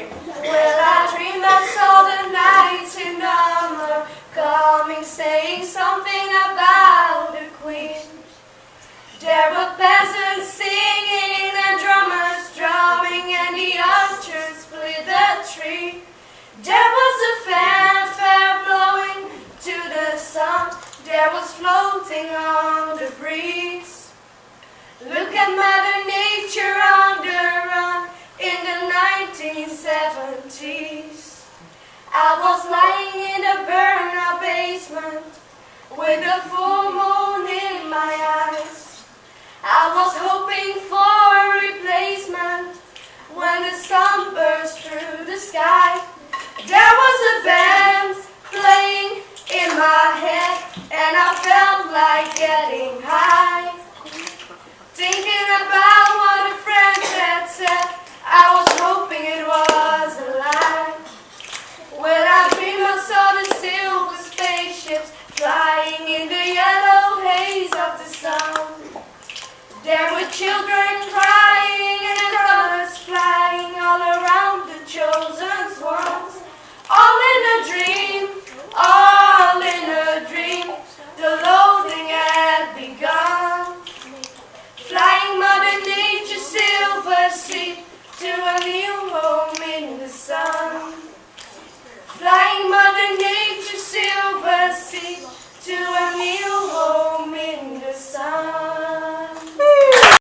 Well, I dreamed I saw the knights in armor coming, saying something about the queen. There were peasants singing and drummers drumming, and the archers split the tree. There was a fanfare blowing to the sun, there was floating on the breeze. Look at Mother Nature on the run in the 1970s. I was lying in a burnout basement with a full moon in my eyes. I was hoping for a replacement when the sun burst through the sky. There was a band playing in my head and I felt like getting high. Thinking about what a friend had said, I was hoping it was a lie. Well, I dreamed I saw the silver spaceships flying in the yellow haze of the sun. There were children